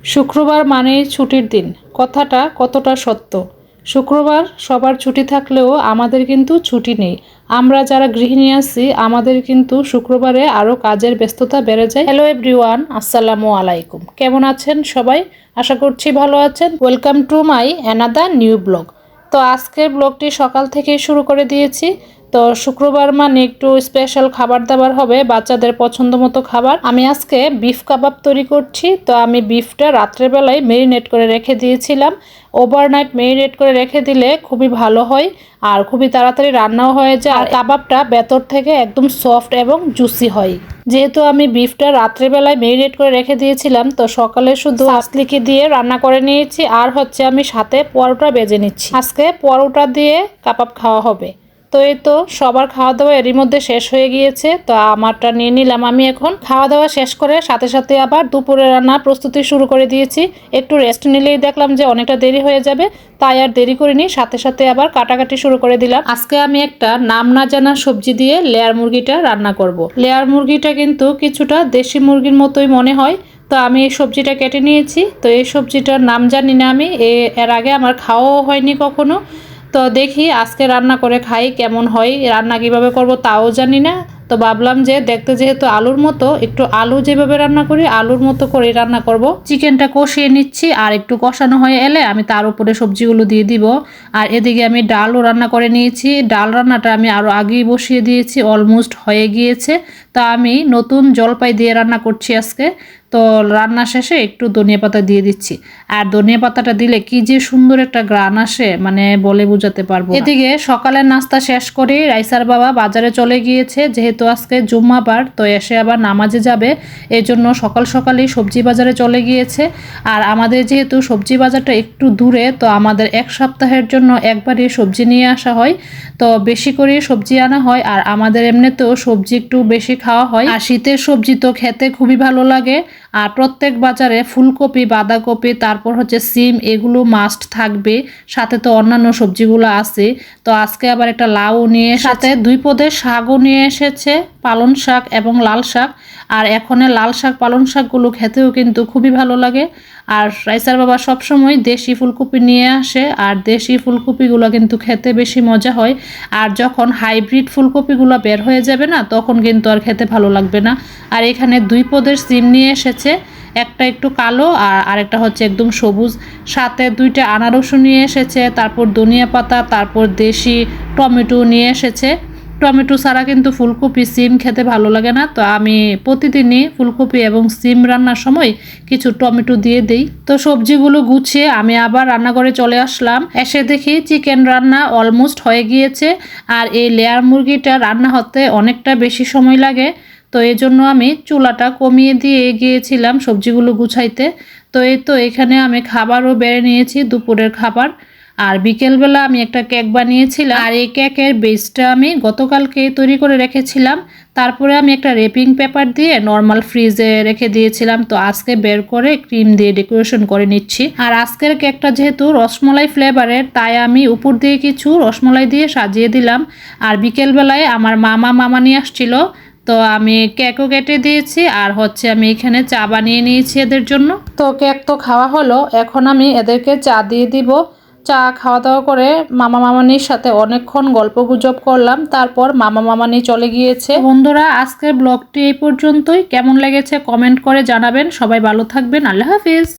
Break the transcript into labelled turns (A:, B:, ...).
A: শুক্রবার মানেই ছুটির দিন, কথাটা কতটা সত্য। শুক্রবার সবার ছুটি থাকলেও আমাদের কিন্তু ছুটি নেই। আমরা যারা গৃহিণী আছি আমাদের কিন্তু শুক্রবারে আরও কাজের ব্যস্ততা বেড়ে যায়। হ্যালো এভরিওয়ান, আসসালামু আলাইকুম। কেমন আছেন সবাই? আশা করছি ভালো আছেন। Welcome to my another new blog. তো আজকের ব্লগটি সকাল থেকে শুরু করে দিয়েছি। তো শুক্রবার মানে একটু স্পেশাল খাবার দাবার হবে, বাচ্চাদের পছন্দ মতো খাবার। আমি আজকে বিফ কাবাব তৈরি করছি। তো আমি বিফটা রাত্রেবেলায় মেরিনেট করে রেখে দিয়েছিলাম। ওভারনাইট মেরিনেট করে রেখে দিলে খুবই ভালো হয় আর খুবই তাড়াতাড়ি রান্নাও হয়ে যায়। আর কাবাবটা ভেতর থেকে একদম সফট এবং জুসি হয়। যেহেতু আমি বিফটা রাত্রেবেলায় মেরিনেট করে রেখে দিয়েছিলাম, তো সকালে শুধু আসলিকি দিয়ে রান্না করে নিয়েছি আর হচ্ছে আমি সাথে পরোটা বেজে নিচ্ছি। আজকে পরোটা দিয়ে কাবাব খাওয়া হবে। তো এই তো সবার খাওয়া দাওয়া এরই মধ্যে শেষ হয়ে গিয়েছে। তো আমারটা নিয়ে নিলাম। আমি এখন খাওয়া দাওয়া শেষ করে সাথে সাথে আবার দুপুরে রান্না প্রস্তুতি শুরু করে দিয়েছি। একটু রেস্ট নিলেই দেখলাম যে অনেকটা দেরি হয়ে যাবে, তাই আর দেরি করিনি, সাথে সাথে আবার কাটাকাটি শুরু করে দিলাম। আজকে আমি একটা নাম না জানা সবজি দিয়ে লেয়ার মুরগিটা রান্না করব। লেয়ার মুরগিটা কিন্তু কিছুটা দেশি মুরগির মতোই মনে হয়। তো আমি এই সবজিটা কেটে নিয়েছি। তো এই সবজিটার নাম জানি না, আমি এর আগে আমার খাওয়াও হয়নি কখনো। তো দেখি আজকে রান্না করে খাই কেমন হয়, রান্না কিভাবে করব তাও জানি না। তো ভাবলাম যে দেখতে যেহেতু আলুর মতো, একটু আলু যেভাবে রান্না করি আলুর মতো করে রান্না করব। চিকেনটা কষিয়ে নিচ্ছি আর একটু কষানো হয়ে এলে আমি তার উপরে সবজিগুলো দিয়ে দিব। আর এদিকে আমি ডালও রান্না করে নিয়েছি। ডাল রান্নাটা আমি আরও আগেই বসিয়ে দিয়েছি, অলমোস্ট হয়ে গিয়েছে। তা আমি নতুন জলপাই দিয়ে রান্না করছি আজকে। তো রান্না শেষে একটু ধনিয়া পাতা দিয়ে দিচ্ছি। আর ধনিয়া পাতাটা দিলে কি যে সুন্দর একটা গ্রান আসে, মানে বলে বোঝাতে পারবো না। এদিকে সকালের নাস্তা শেষ করে রাইসার বাবা বাজারে চলে গিয়েছে, যেহেতু আজকে জুম্মাবার, তো এসে আবার নামাজে যাবে। এই জন্য সকাল সকালই সবজি বাজারে চলে গিয়েছে। আর আমাদের যেহেতু সবজি বাজারটা একটু দূরে, তো আমাদের এক সপ্তাহের জন্য একবারই সবজি নিয়ে আসা হয়। তো বেশি করে সবজি আনা হয় আর আমাদের এমনিতেও সবজি একটু বেশি খাওয়া হয়। আর শীতের সবজি তো খেতে খুবই ভালো লাগে। আর প্রত্যেক বাজারে ফুলকপি, বাঁধাকপি, তারপর হচ্ছে সিম, এগুলো মাস্ট থাকবে। সাথে তো অন্যান্য সবজিগুলো আছে। তো আজকে আবার একটা লাউ নিয়ে, সাথে 2 পদের শাকও নিয়ে এসেছে, পালং শাক এবং লাল শাক। আর এখন লাল শাক পালং শাকগুলো খেতেও কিন্তু খুবই ভালো লাগে। আর রাইসার বাবা সবসময় দেশি ফুলকপি নিয়ে আসে, আর দেশি ফুলকপিগুলো কিন্তু খেতে বেশি মজা হয়। আর যখন হাইব্রিড ফুলকপিগুলো বের হয়ে যাবে না, তখন কিন্তু আর খেতে ভালো লাগবে না। আর এখানে 2 পদের সিম নিয়ে এসেছে, একটা একটু কালো আর আরেকটা হচ্ছে একদম সবুজ। সাথে 2টা আনারসও নিয়ে এসেছে, তারপর ধনিয়া পাতা, তারপর দেশি টমেটো নিয়ে এসেছে। টমেটো ছাড়া কিন্তু ফুলকপি সিম খেতে ভালো লাগে না। তো আমি প্রতিদিনই ফুলকপি এবং সিম রান্নার সময় কিছু টমেটো দিয়ে দেই। তো সবজিগুলো গুছিয়ে আমি আবার রান্নাঘরে চলে আসলাম। এসে দেখি চিকেন রান্না অলমোস্ট হয়ে গিয়েছে। আর এই লেয়ার মুরগিটা রান্না হতে অনেকটা বেশি সময় লাগে। তো এই জন্য আমি চুলাটা কমিয়ে দিয়ে গিয়েছিলাম সবজিগুলো গুছাইতে। তো এই তো এখানে আমি খাবারও বেড়ে নিয়েছি, দুপুরের খাবার। আর বিকেলবেলা আমি একটা কেক বানিয়েছিলাম, আর এই কেকের বেসটা আমি গতকালকে তৈরি করে রেখেছিলাম। তারপরে আমি একটা রেপিং পেপার দিয়ে নর্মাল ফ্রিজে রেখে দিয়েছিলাম। তো আজকে বের করে ক্রিম দিয়ে ডেকোরেশন করে নিচ্ছি। আর আজকের কেকটা যেহেতু রসমলাই ফ্লেভারের, তাই আমি উপর দিয়ে কিছু রসমলাই দিয়ে সাজিয়ে দিলাম। আর বিকেলবেলায় আমার মামা নিয়ে আসছিল, তো আমি কেকও কেটে দিয়েছি আর হচ্ছে আমি এখানে চা বানিয়ে নিয়েছি এদের জন্য। তো কেক তো খাওয়া হলো, এখন আমি এদেরকে চা দিয়ে দিব। চা খাওয়া দাওয়া করে মামানির সাথে অনেকক্ষণ গল্প গুজব করলাম, তারপর মামানি চলে গিয়েছে। বন্ধুরা, আজকের ব্লগটি এই পর্যন্তই। কেমন লেগেছে কমেন্ট করে জানাবেন। সবাই ভালো থাকবেন। আল্লাহ হাফিজ।